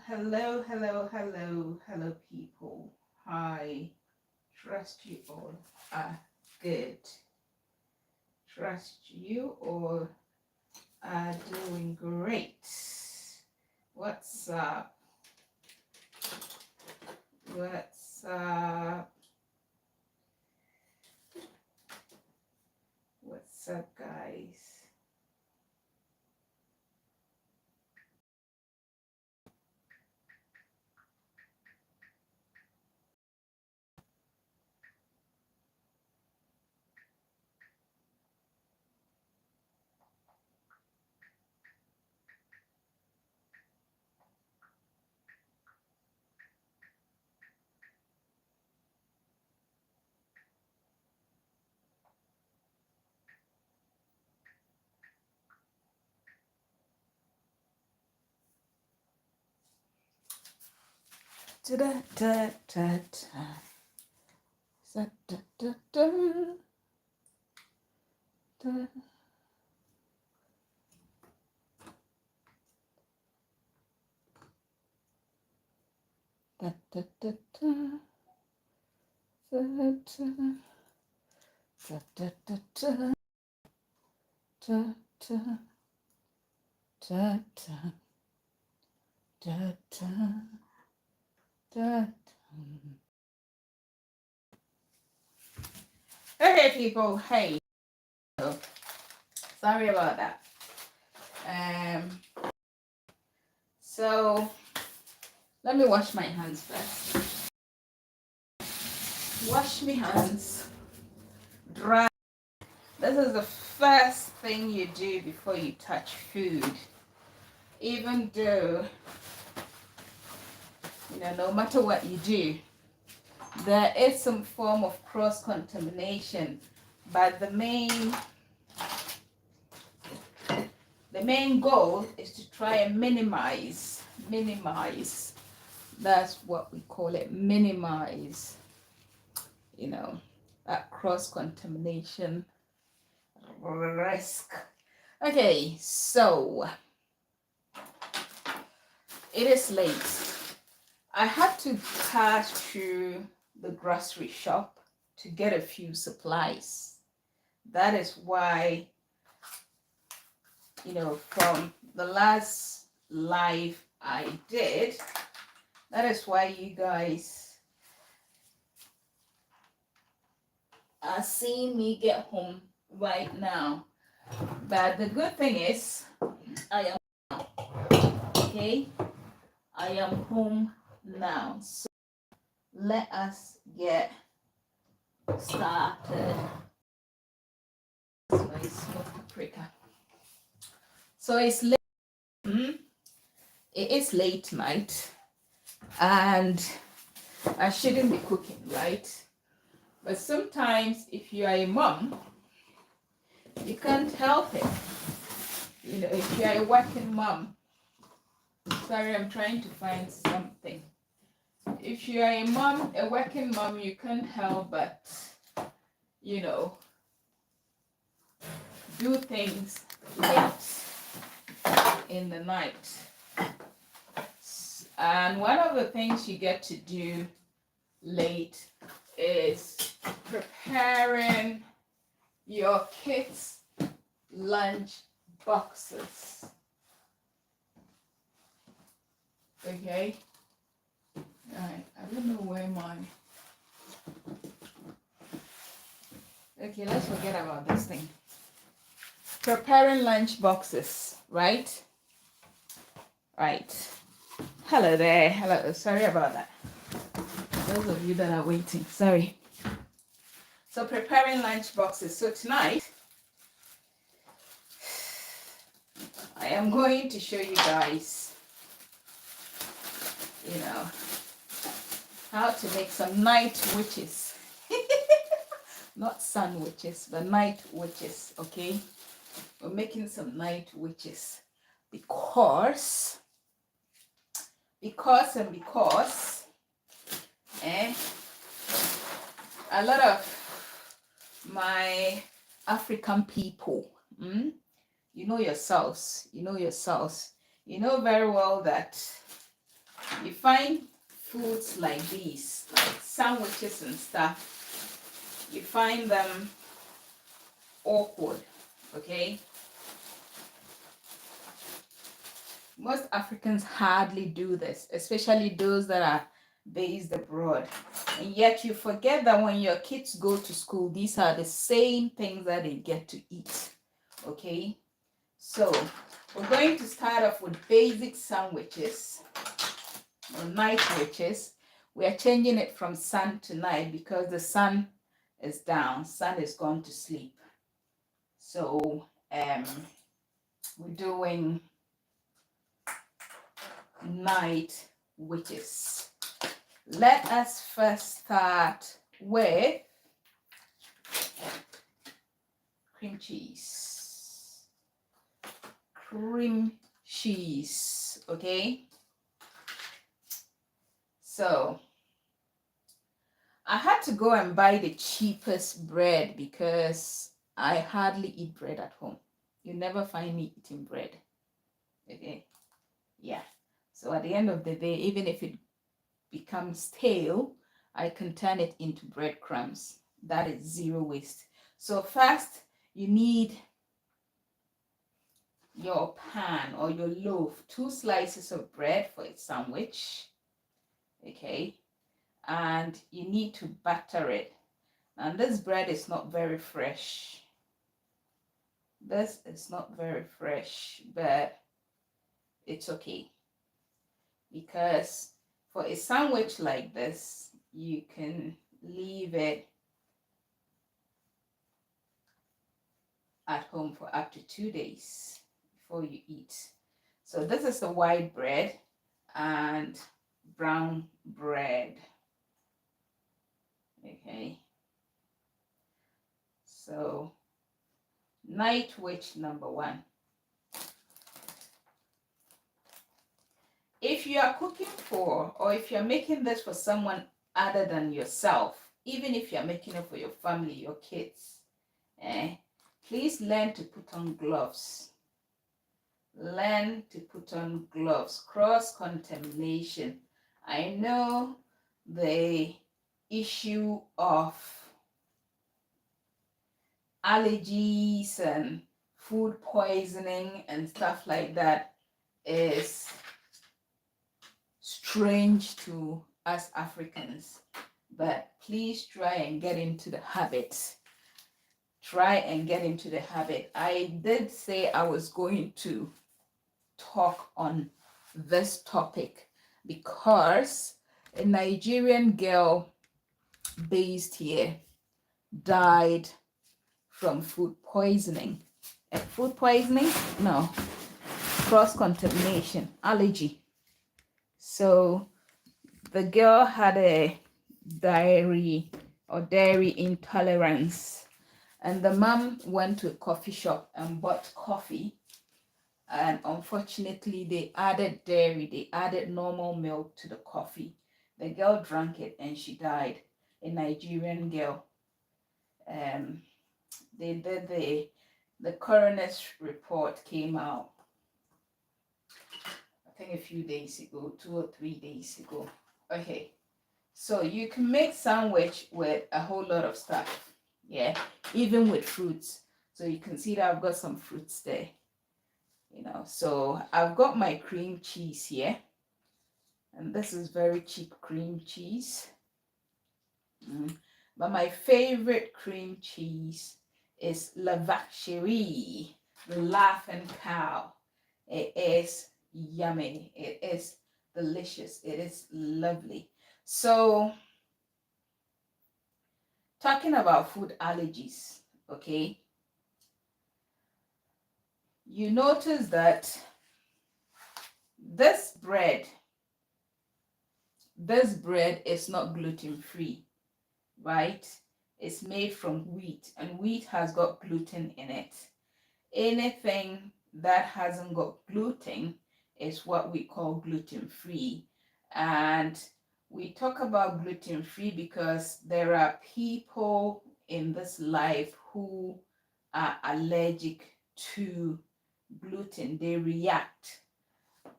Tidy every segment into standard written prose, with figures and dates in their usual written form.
hello, people. Hi, trust you all are good. Trust you all are doing great. What's up? What's up? What's up, guys? Da da da da da da da da da. Da, da, da, da, da, da, da, da, da, da, da, da, da, da, da. Okay, people. Hey, sorry about that. Um, so let me wash my hands first. Wash my hands. Dry. This is the first thing you do before you touch food. Even though, no matter what you do, there is some form of cross-contamination, but the main goal is to try and minimize. That's what we call it, minimize, that cross-contamination risk. Okay, so it is late. I had to pass through the grocery shop to get a few supplies. That is why, from the last live I did, that is why you guys are seeing me get home right now. But the good thing is, I am okay. I am home now. So let us get started. So it's paprika. So it's late. It is late night, and I shouldn't be cooking, right? But sometimes, if you are a mom, you can't help it. If you are a working mom, sorry, I'm trying to find something. If you are a working mom, you can't help but, do things late in the night. And one of the things you get to do late is preparing your kids' lunch boxes. Okay? Alright, I don't know where mine. Okay, let's forget about this thing. Preparing lunch boxes, right? Right. Hello there. Hello. Sorry about that. Those of you that are waiting, sorry. So preparing lunch boxes. So tonight, I am going to show you guys, how to make some night witches. Not sandwiches, but night witches, okay? We're making some night witches because a lot of my African people, you know yourselves, you know very well that You find foods like these, like sandwiches and stuff, you find them awkward, okay? Most Africans hardly do this, especially those that are based abroad. And yet you forget that when your kids go to school, these are the same things that they get to eat, okay? So we're going to start off with basic sandwiches or night-wiches. We are changing it from sun to night because the sun is down, sun is gone to sleep. So we're doing night-wiches. Let us first start with cream cheese. Cream cheese, okay? So I had to go and buy the cheapest bread because I hardly eat bread at home. You never find me eating bread, okay? Yeah. So at the end of the day, even if it becomes stale, I can turn it into breadcrumbs. That is zero waste. So first, you need your pan or your loaf, 2 slices of bread for a sandwich, okay? And you need to butter it. And this bread is not very fresh. This is not very fresh, but it's okay. Because for a sandwich like this, you can leave it at home for up to 2 days before you eat. So this is the white bread and brown bread. Okay. So night-wich number 1. If you are cooking for, or if you're making this for someone other than yourself, even if you're making it for your family, your kids, please learn to put on gloves. Learn to put on gloves. Cross-contamination. I know the issue of allergies and food poisoning and stuff like that is strange to us Africans, but please try and get into the habit. Try and get into the habit. I did say I was going to talk on this topic because a Nigerian girl based here died from food poisoning. Food poisoning? No. Cross-contamination, allergy. So the girl had a dairy intolerance, and the mom went to a coffee shop and bought coffee, and unfortunately they added dairy, they added normal milk to the coffee. The girl drank it and she died. A Nigerian girl. They did the coroner's report came out, I think a few days ago, 2 or 3 days ago. Okay, so you can make sandwich with a whole lot of stuff, yeah, even with fruits. So you can see that I've got some fruits there, you know. So I've got my cream cheese here, and this is very cheap cream cheese. But my favorite cream cheese is La Vacherie, the Laughing Cow. It is yummy. It is delicious. It is lovely. So, talking about food allergies, okay? You notice that this bread is not gluten-free, right? It's made from wheat, and wheat has got gluten in it. Anything that hasn't got gluten is what we call gluten-free. And we talk about gluten-free because there are people in this life who are allergic to gluten. They react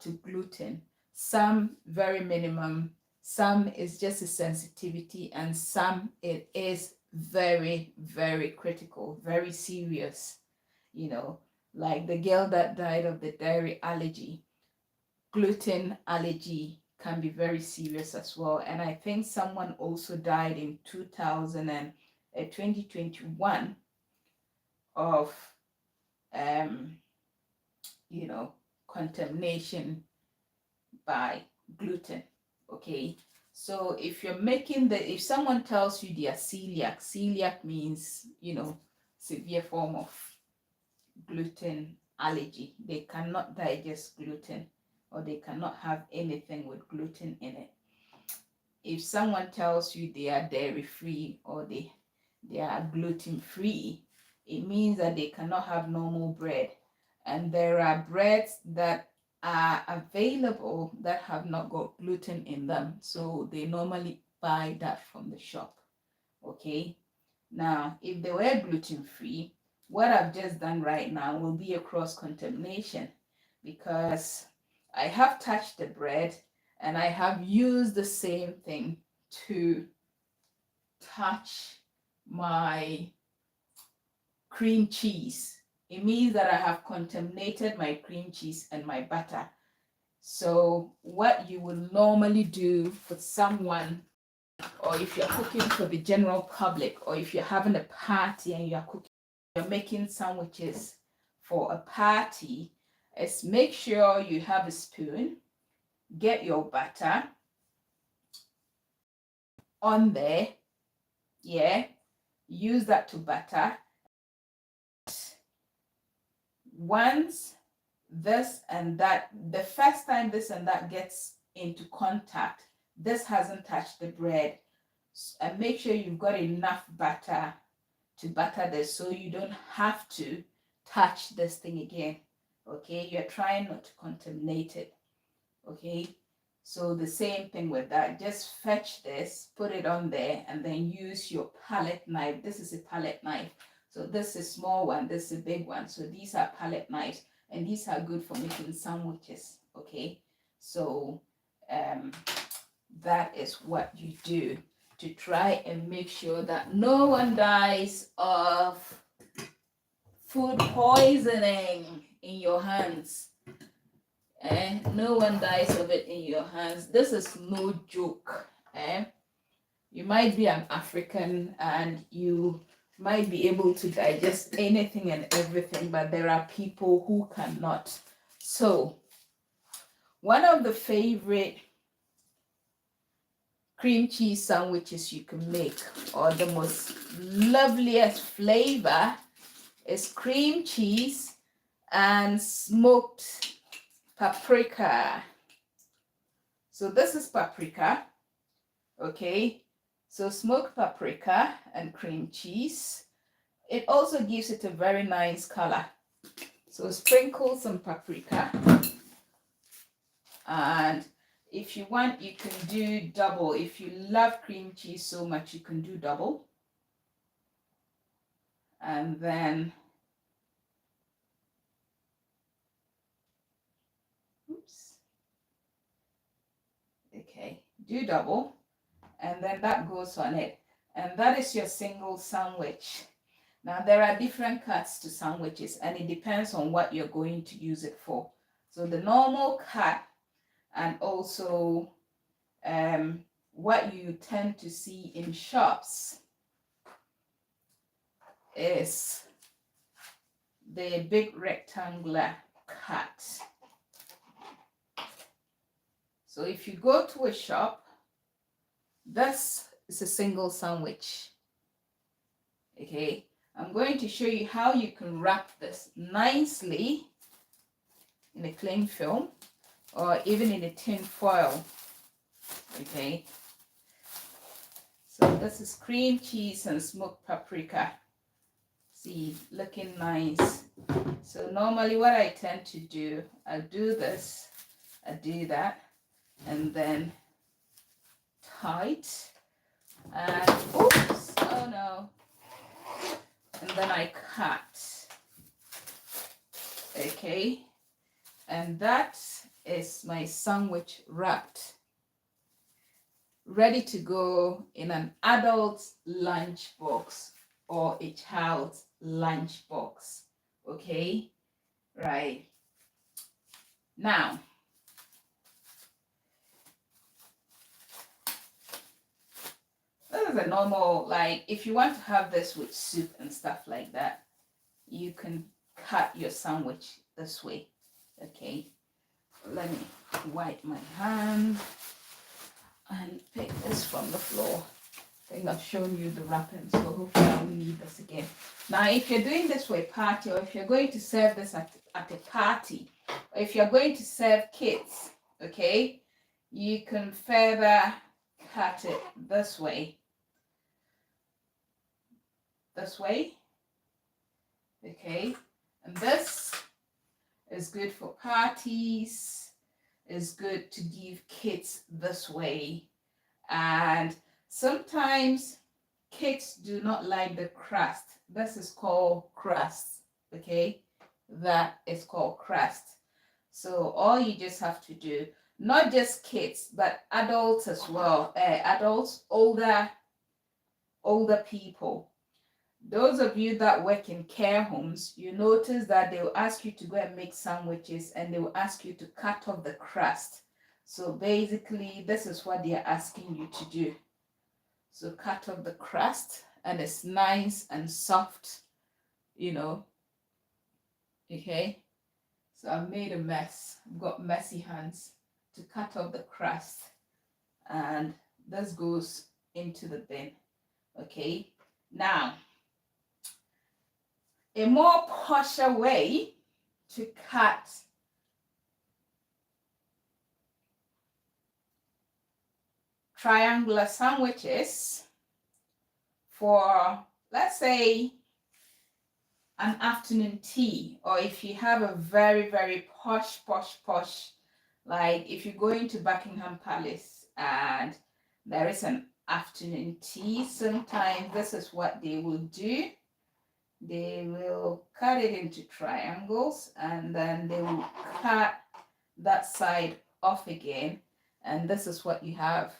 to gluten. some very minimum, some is just a sensitivity, and some it is very, very critical, very serious. You know, like the girl that died of the dairy allergy, gluten allergy can be very serious as well. And I think someone also died in 2021 of you know, contamination by gluten. Okay, so if you're making if someone tells you they are celiac means, you know, severe form of gluten allergy. They cannot digest gluten, or they cannot have anything with gluten in it. If someone tells you they are dairy free, or they are gluten free, it means that they cannot have normal bread. And there are breads that are available that have not got gluten in them, so they normally buy that from the shop. Okay, now if they were gluten free, what I've just done right now will be a cross contamination, because I have touched the bread and I have used the same thing to touch my cream cheese. It means that I have contaminated my cream cheese and my butter. So what you will normally do for someone, or if you're cooking for the general public, or if you're having a party and you're making sandwiches for a party, is make sure you have a spoon, get your butter on there, yeah, use that to butter. Once this and that, the first time this and that gets into contact, this hasn't touched the bread, and make sure you've got enough butter to butter this, so you don't have to touch this thing again. Okay, you're trying not to contaminate it. Okay, so the same thing with that. Just fetch this, put it on there, and then use your palette knife. This is a palette knife. So this is a small one, this is a big one. So these are palette knives, and these are good for making sandwiches. Okay, so that is what you do to try and make sure that no one dies of food poisoning in your hands. No one dies of it in your hands. This is no joke. You might be an African and you might be able to digest anything and everything, but there are people who cannot. So one of the favorite cream cheese sandwiches you can make, or the most loveliest flavor, is cream cheese and smoked paprika. So this is paprika. Okay, so smoked paprika and cream cheese. It also gives it a very nice color. So sprinkle some paprika, and if you want, you can do double. If you love cream cheese so much, you can do double. And then, oops. Okay, do double. And then that goes on it. And that is your single sandwich. Now, there are different cuts to sandwiches, and it depends on what you're going to use it for. So the normal cut, and also what you tend to see in shops, is the big rectangular cut. So if you go to a shop, this is a single sandwich. Okay, I'm going to show you how you can wrap this nicely in a cling film, or even in a tin foil. Okay, so this is cream cheese and smoked paprika. See, looking nice. So normally what I tend to do, I do this, I do that, and then tight, and oops, oh no, and then I cut. Okay, and that is my sandwich wrapped, ready to go in an adult lunch box or a child's lunch box. Okay, right. Now, this is a normal, like if you want to have this with soup and stuff like that, you can cut your sandwich this way. Okay, let me wipe my hand and pick this from the floor. I think I've shown you the wrapping, so hopefully I won't need this again. Now, if you're doing this for a party, or if you're going to serve this at a party, or if you're going to serve kids, okay, you can further cut it this way. This way, okay, and this is good for parties, is good to give kids this way. And sometimes kids do not like the crust. This is called crust, okay? That is called crust. So all you just have to do, not just kids, but adults as well, adults, older people. Those of you that work in care homes, you notice that they will ask you to go and make sandwiches and they will ask you to cut off the crust. So basically, this is what they are asking you to do. So cut off the crust, and it's nice and soft, you know. Okay. So I've made a mess. I've got messy hands to cut off the crust. And this goes into the bin. Okay. Now, a more posher way to cut triangular sandwiches for, let's say, an afternoon tea, or if you have a very, very posh, like if you're going to Buckingham Palace and there is an afternoon tea, sometimes this is what they will do. They will cut it into triangles and then they will cut that side off again, and this is what you have.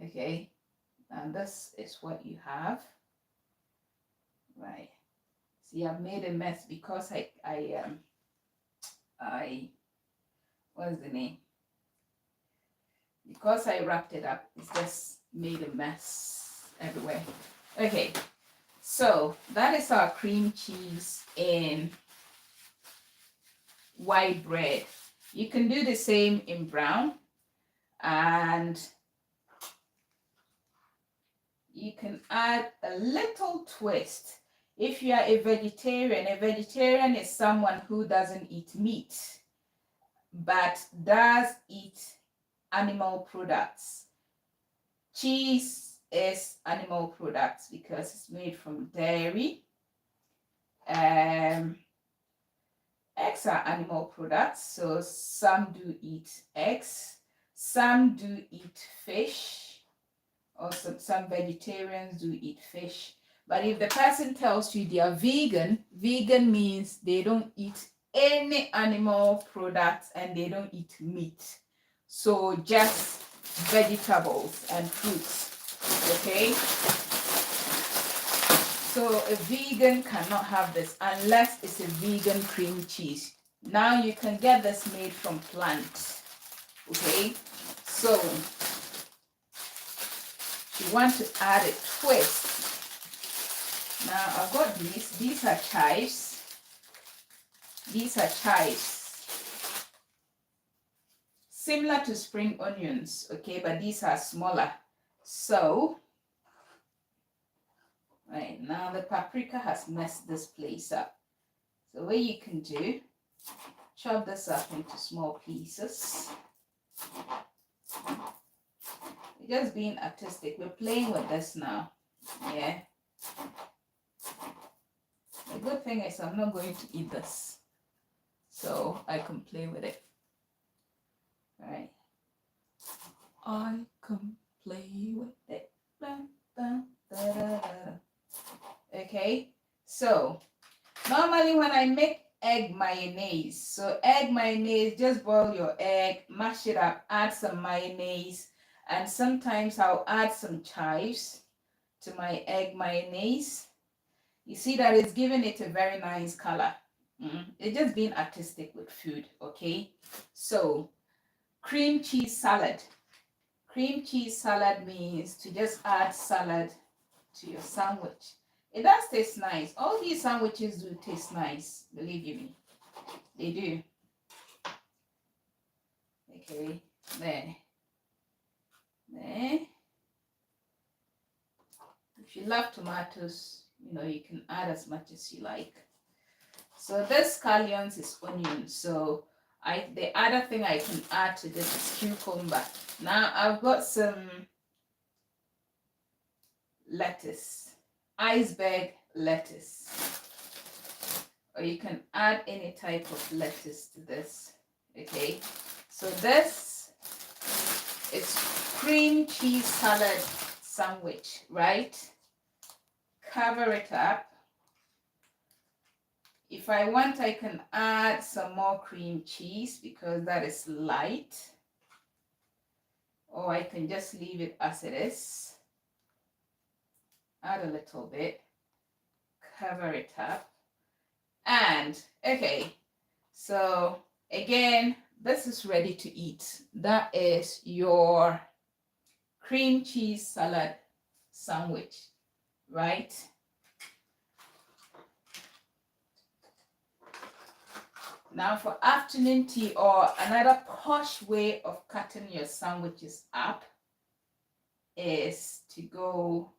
Okay, and this is what you have. Right. See, I've made a mess because I what's the name? Because I wrapped it up, it's just made a mess everywhere. Okay, so that is our cream cheese in white bread. You can do the same in brown, and you can add a little twist. If you are a vegetarian is someone who doesn't eat meat, but does eat animal products. Cheese is animal products because it's made from dairy. Eggs are animal products, so some do eat eggs, some do eat fish, or some vegetarians do eat fish. But if the person tells you they are vegan, vegan means they don't eat any animal products and they don't eat meat. So just vegetables and fruits, okay? So a vegan cannot have this unless it's a vegan cream cheese. Now you can get this made from plants, okay? So you want to add a twist. Now I've got these are chives. These are chives. Similar to spring onions, okay, but these are smaller. So, right, now the paprika has messed this place up. So what you can do, chop this up into small pieces. We're just being artistic. We're playing with this now, yeah. The good thing is I'm not going to eat this, so I can play with it. Right. I can play with it. Dun, dun, da, da, da. Okay, so normally when I make egg mayonnaise. So egg mayonnaise, just boil your egg, mash it up, add some mayonnaise, and sometimes I'll add some chives to my egg mayonnaise. You see that it's giving it a very nice color. It's just being artistic with food, okay? So cream cheese salad. Cream cheese salad means to just add salad to your sandwich. It does taste nice. All these sandwiches do taste nice, believe you me. They do. Okay, there. There. If you love tomatoes, you can add as much as you like. So this scallions is onion. So the other thing I can add to this is cucumber. Now I've got some lettuce, iceberg lettuce, or you can add any type of lettuce to this. Okay, so this is cream cheese salad sandwich, right? Cover it up. If I want, I can add some more cream cheese because that is light, or I can just leave it as it is. Add a little bit, cover it up, and okay, so again, this is ready to eat. That is your cream cheese salad sandwich, right? Now for afternoon tea, or another posh way of cutting your sandwiches up, is to go,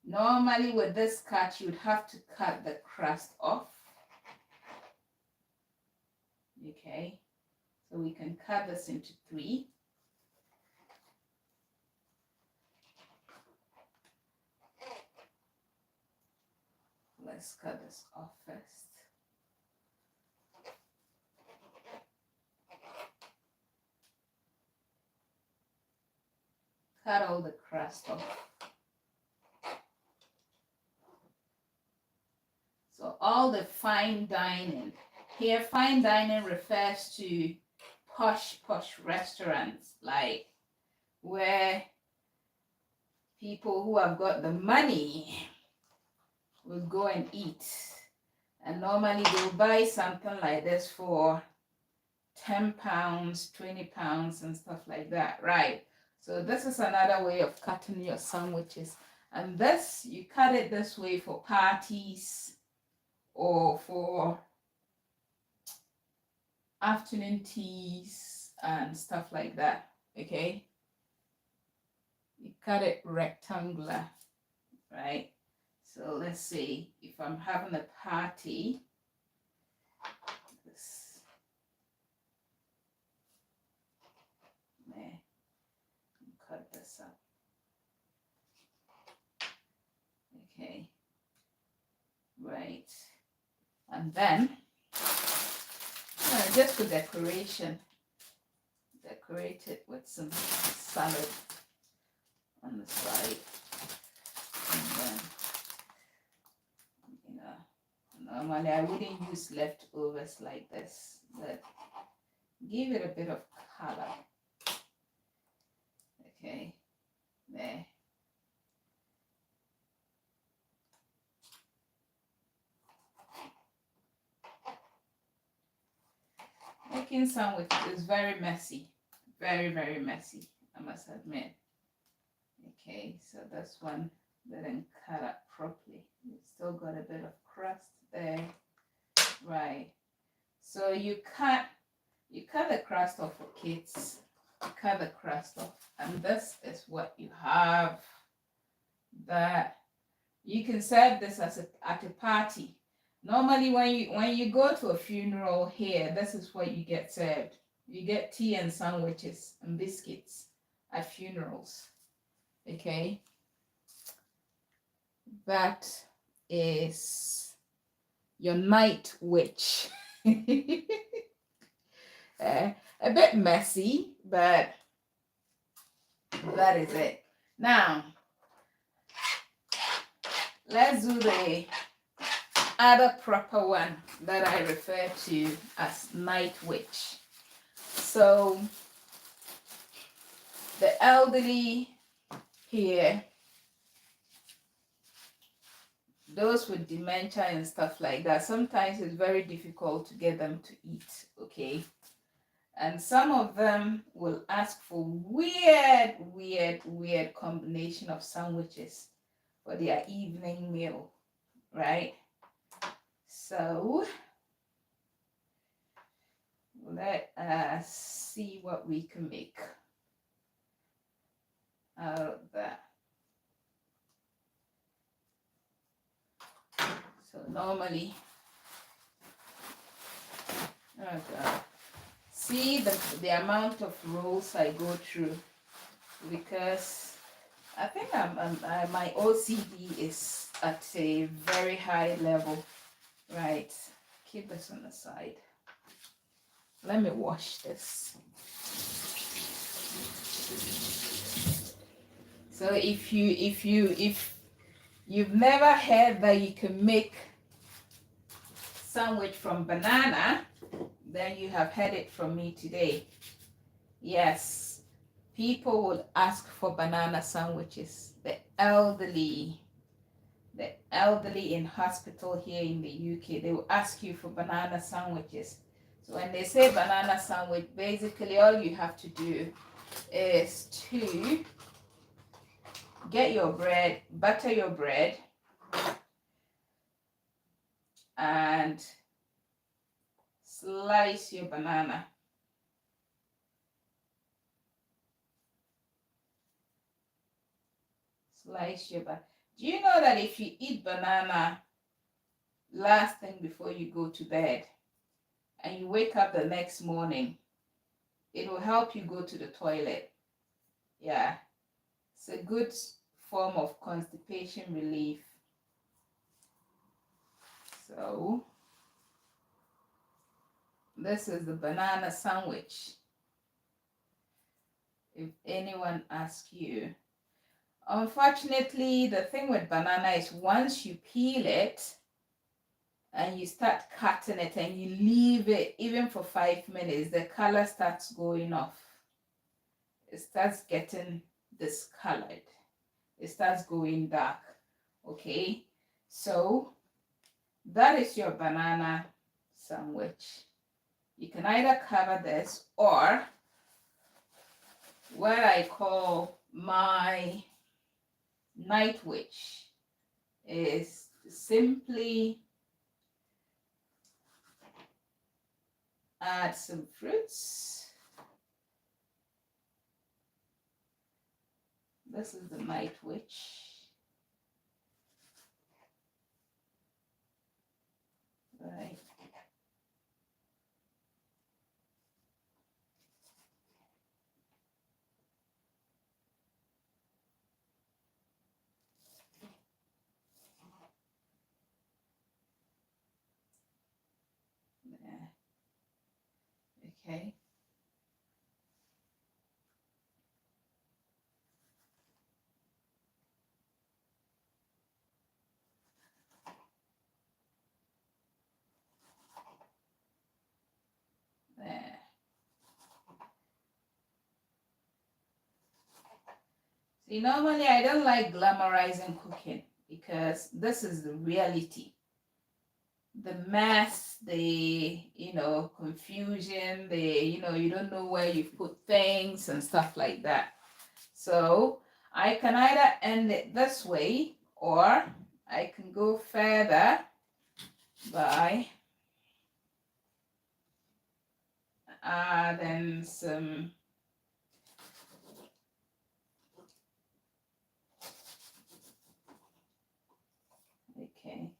normally with this cut, you'd have to cut the crust off. Okay, so we can cut this into 3. Let's cut this off first. Cut all the crust off. So all the fine dining. Here, fine dining refers to posh restaurants, like where people who have got the money will go and eat. And normally they'll buy something like this for £10, £20 and stuff like that, right? So this is another way of cutting your sandwiches. And this, you cut it this way for parties or for afternoon teas and stuff like that, okay? You cut it rectangular, right? So let's see, if I'm having a party, this, there, cut this up. Okay, right, and then just for decoration, decorate it with some salad on the side, and then, normally I wouldn't use leftovers like this, but give it a bit of color. Okay, there. Making sandwich is very messy, very messy, I must admit. Okay, so this one didn't cut up properly. It's still got a bit of crust there, right? So you cut the crust off for kids. You cut the crust off, and this is what you have. That you can serve this at a party. Normally, when you go to a funeral here, this is what you get served. You get tea and sandwiches and biscuits at funerals. Okay, that is your night witch. A bit messy, but that is it. Now let's do the other proper one that I refer to as night-wich. So the elderly here, those with dementia and stuff like that, sometimes it's very difficult to get them to eat, okay? And some of them will ask for weird combination of sandwiches for their evening meal, right? So let us see what we can make out of that. So normally, oh God, see the amount of rolls I go through, because I think my OCD is at a very high level. Right, keep this on the side. Let me wash this. So if you've never heard that you can make sandwich from banana, then you have heard it from me today. Yes, people would ask for banana sandwiches. The elderly in hospital here in the UK, they will ask you for banana sandwiches. So when they say banana sandwich, basically all you have to do is to get your bread, butter your bread, and slice your banana. Slice your banana. Do you know that if you eat banana last thing before you go to bed and you wake up the next morning, it will help you go to the toilet? Yeah, it's a good form of constipation relief. So this is the banana sandwich. If anyone asks you, unfortunately, the thing with banana is once you peel it and you start cutting it and you leave it even for 5 minutes, the color starts going off. It starts getting discolored. It starts going dark. Okay, so that is your banana sandwich. You can either cover this, or what I call my night-wich is simply add some fruits. This is the night-wich. Right. There. Okay. There. See, normally I don't like glamorizing cooking because this is the reality. The mess, the, confusion, the, you don't know where you've put things and stuff like that. So I can either end it this way, or I can go further by adding some okay,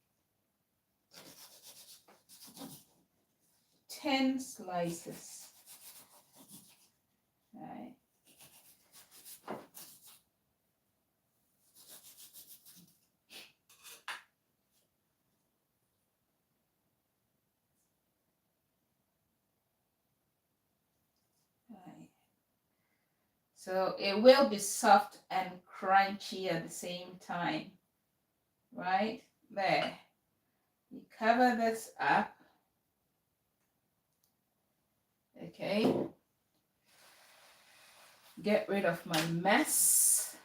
10 slices. Right. Right. So it will be soft and crunchy at the same time. Right there. You cover this up. Okay. Get rid of my mess.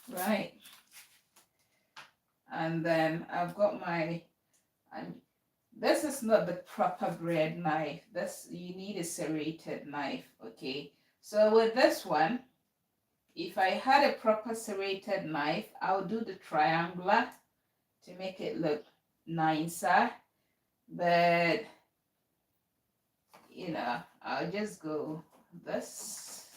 Right. And then I've got my, and this is not the proper bread knife. This, you need a serrated knife, okay? So with this one, if I had a proper serrated knife, I'll do the triangular to make it look nicer. But, you know, I'll just go this.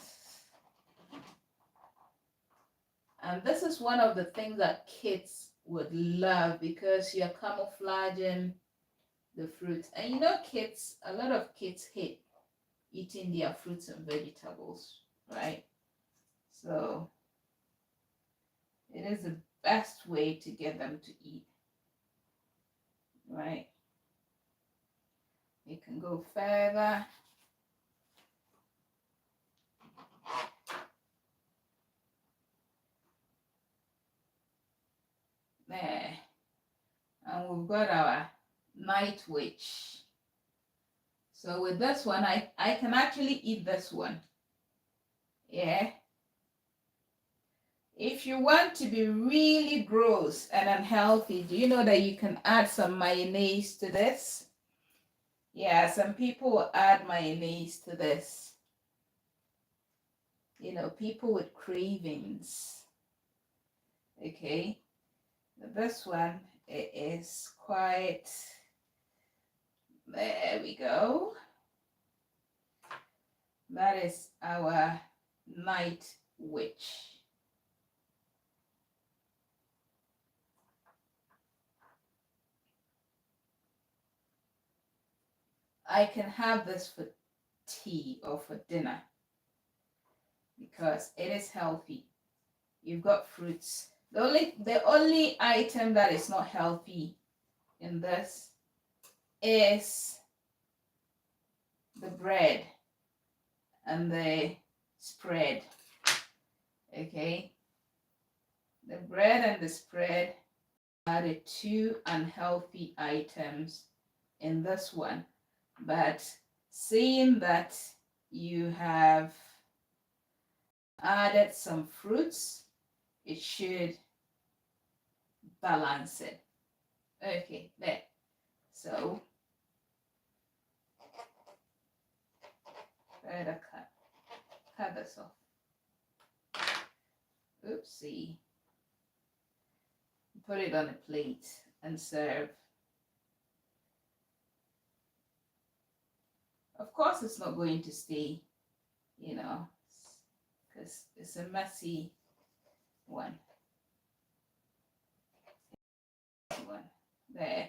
And this is one of the things that kids would love because you're camouflaging the fruits. And you know, kids, a lot of kids hate eating their fruits and vegetables, right? So it is the best way to get them to eat, right? You can go further. There. And we've got our night witch. So with this one, I can actually eat this one. Yeah. If you want to be really gross and unhealthy, do you know that you can add some mayonnaise to this? Yeah, some people will add mayonnaise to this. You know, people with cravings. Okay. This one, it is quite, there we go. That is our night witch. I can have this for tea or for dinner because it is healthy. You've got fruits. The only item that is not healthy in this is the bread and the spread. Okay, the bread and the spread are the two unhealthy items in this one. But seeing that you have added some fruits, it should balance it. Okay, there. So further cut this off. Oopsie. Put it on a plate and serve. Of course, it's not going to stay, you know, because it's a messy one. There.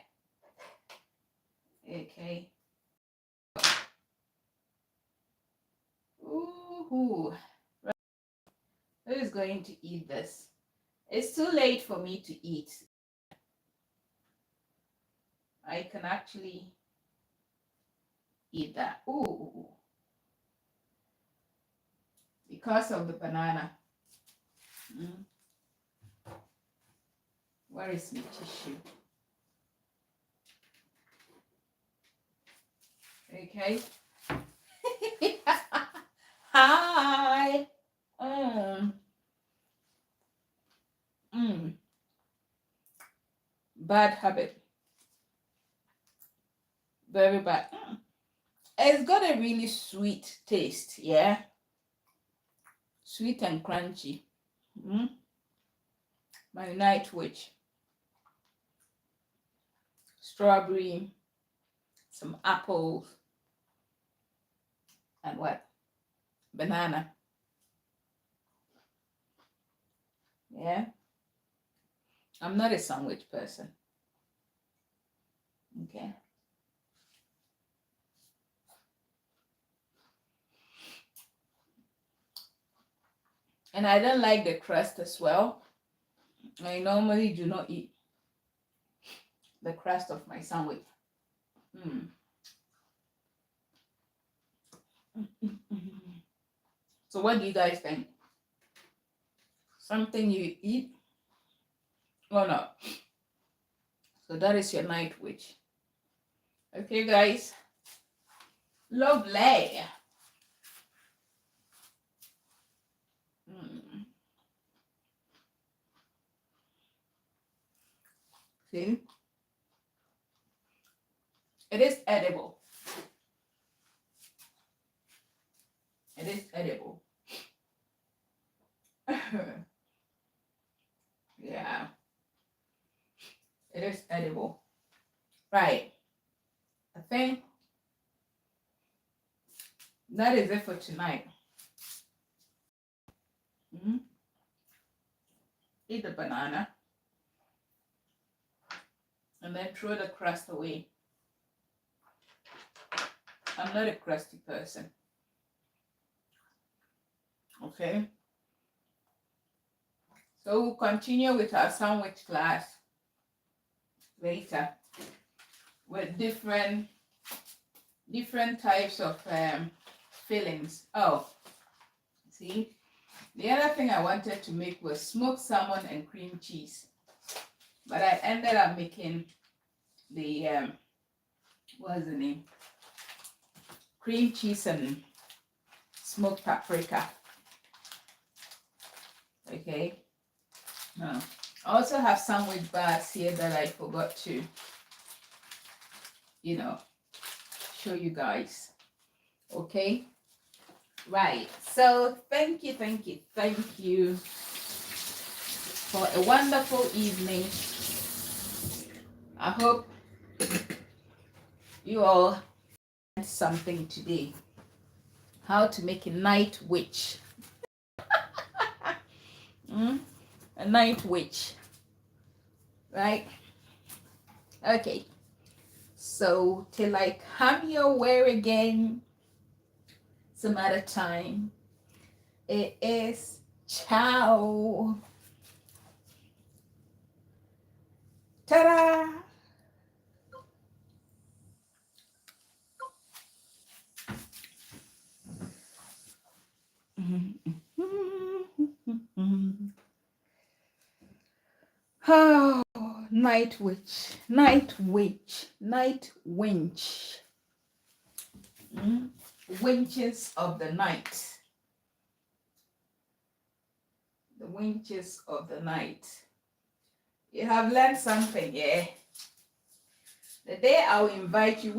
Okay. Ooh. Right. Who is going to eat this? It's too late for me to eat. I can actually eat that. Ooh. Because of the banana. Where is my tissue? Okay. Hi. Bad habit. Very bad. It's got a really sweet taste, yeah? Sweet and crunchy. My night witch. Strawberry, some apples, and what? Banana. Yeah? I'm not a sandwich person. Okay? And I don't like the crust as well. I normally do not eat the crust of my sandwich. So what do you guys think? Something you eat or not? So that is your night witch. Okay, guys. Lovely. See? It is edible. It is edible. Yeah. It is edible. Right. I think that is it for tonight. Eat the banana and then throw the crust away. I'm not a crusty person. Okay. So we'll continue with our sandwich class later with different types of fillings. Oh, see, the other thing I wanted to make was smoked salmon and cream cheese, but I ended up making the what's the name? Cream cheese and smoked paprika. Okay. I also have sandwich bars here that I forgot to, show you guys. Okay. Right. So thank you for a wonderful evening. I hope you all learned something today. How to make a night witch. A night witch. Right? Okay. So till I come your way again some other time, it is ciao. Ta-da! Oh, night witch, night witch, night winch. Winches of the night. The winches of the night. You have learned something, yeah? The day I'll invite you,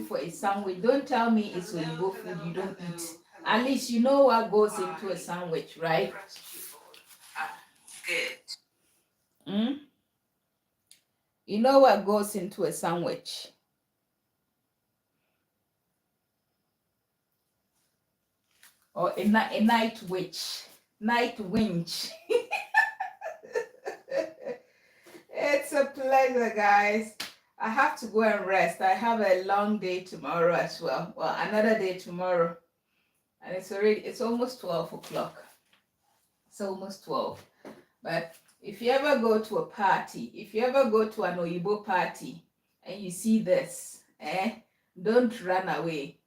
for a sandwich, don't tell me it's Oyibo food you don't eat. At least you know what goes into a sandwich, right? Good. You know what goes into a sandwich. Or a night witch. Night winch. It's a pleasure, guys. I have to go and rest. I have a long day tomorrow as well. Well, another day tomorrow. And it's almost 12 o'clock. It's almost 12. But if you ever go to a party, if you ever go to an Oyibo party and you see this, don't run away.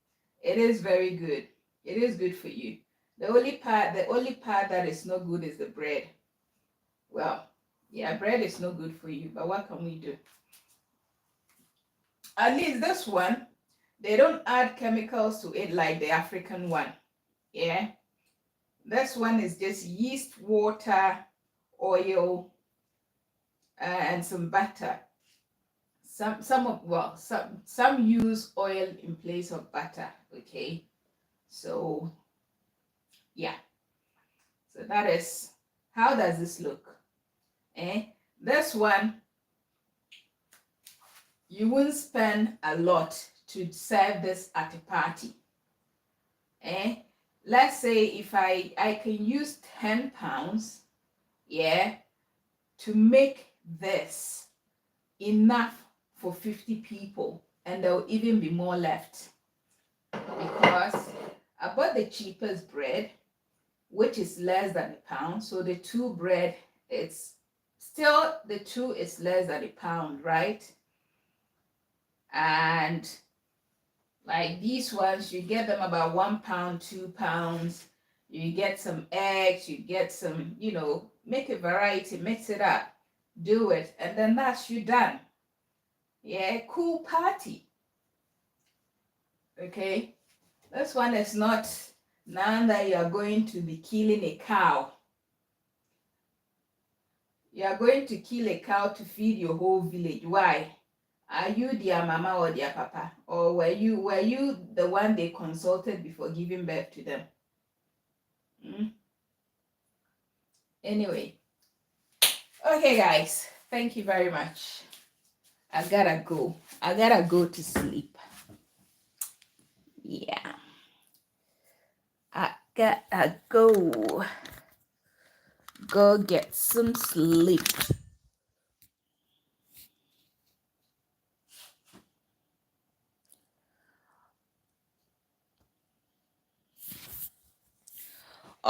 It is very good. It is good for you. The only part that is not good is the bread. Well, yeah, bread is no good for you, but what can we do? At least this one, they don't add chemicals to it like the African one. Yeah. This one is just yeast, water, oil, and some butter. Some use oil in place of butter. Okay. So yeah. So that is, how does this look? This one, you won't spend a lot to serve this at a party. Let's say if I can use 10 pounds, yeah, to make this enough for 50 people, and there will even be more left, because I bought the cheapest bread, which is less than a pound. So the two bread, it's still, the two is less than a pound, right? And Like these ones, you get them about 1 pound, 2 pounds. You get some eggs, you get some, make a variety, mix it up, do it, and then that's you done. Yeah, cool party. Okay, this one is not now that you are going to be killing a cow. You are going to kill a cow to feed your whole village. Why? Are you their mama or their papa? Or were you the one they consulted before giving birth to them? Anyway. Okay, guys. Thank you very much. I gotta go. I gotta go to sleep. Yeah. I gotta go. Go get some sleep.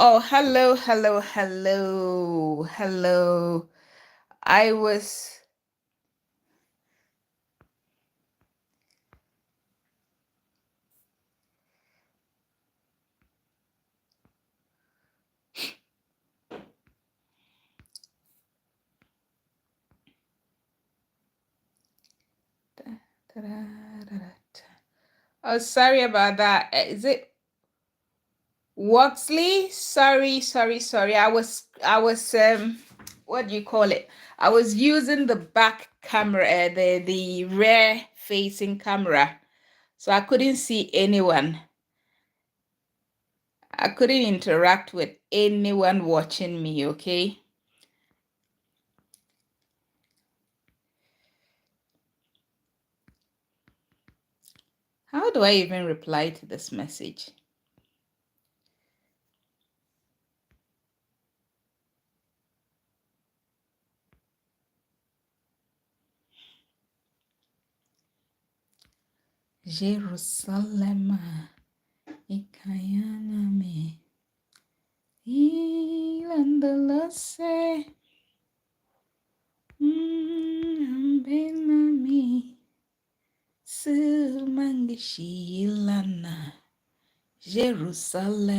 Oh, hello, hello, hello, hello. I was... Oh, sorry about that. Is it Waxley? Sorry. I was what do you call it? I was using the back camera, the rear facing camera. So I couldn't see anyone. I couldn't interact with anyone watching me, okay? How do I even reply to this message? Jerusalem, ikayana me, ilandalase, benami, sumangishi ilana, Jerusalem.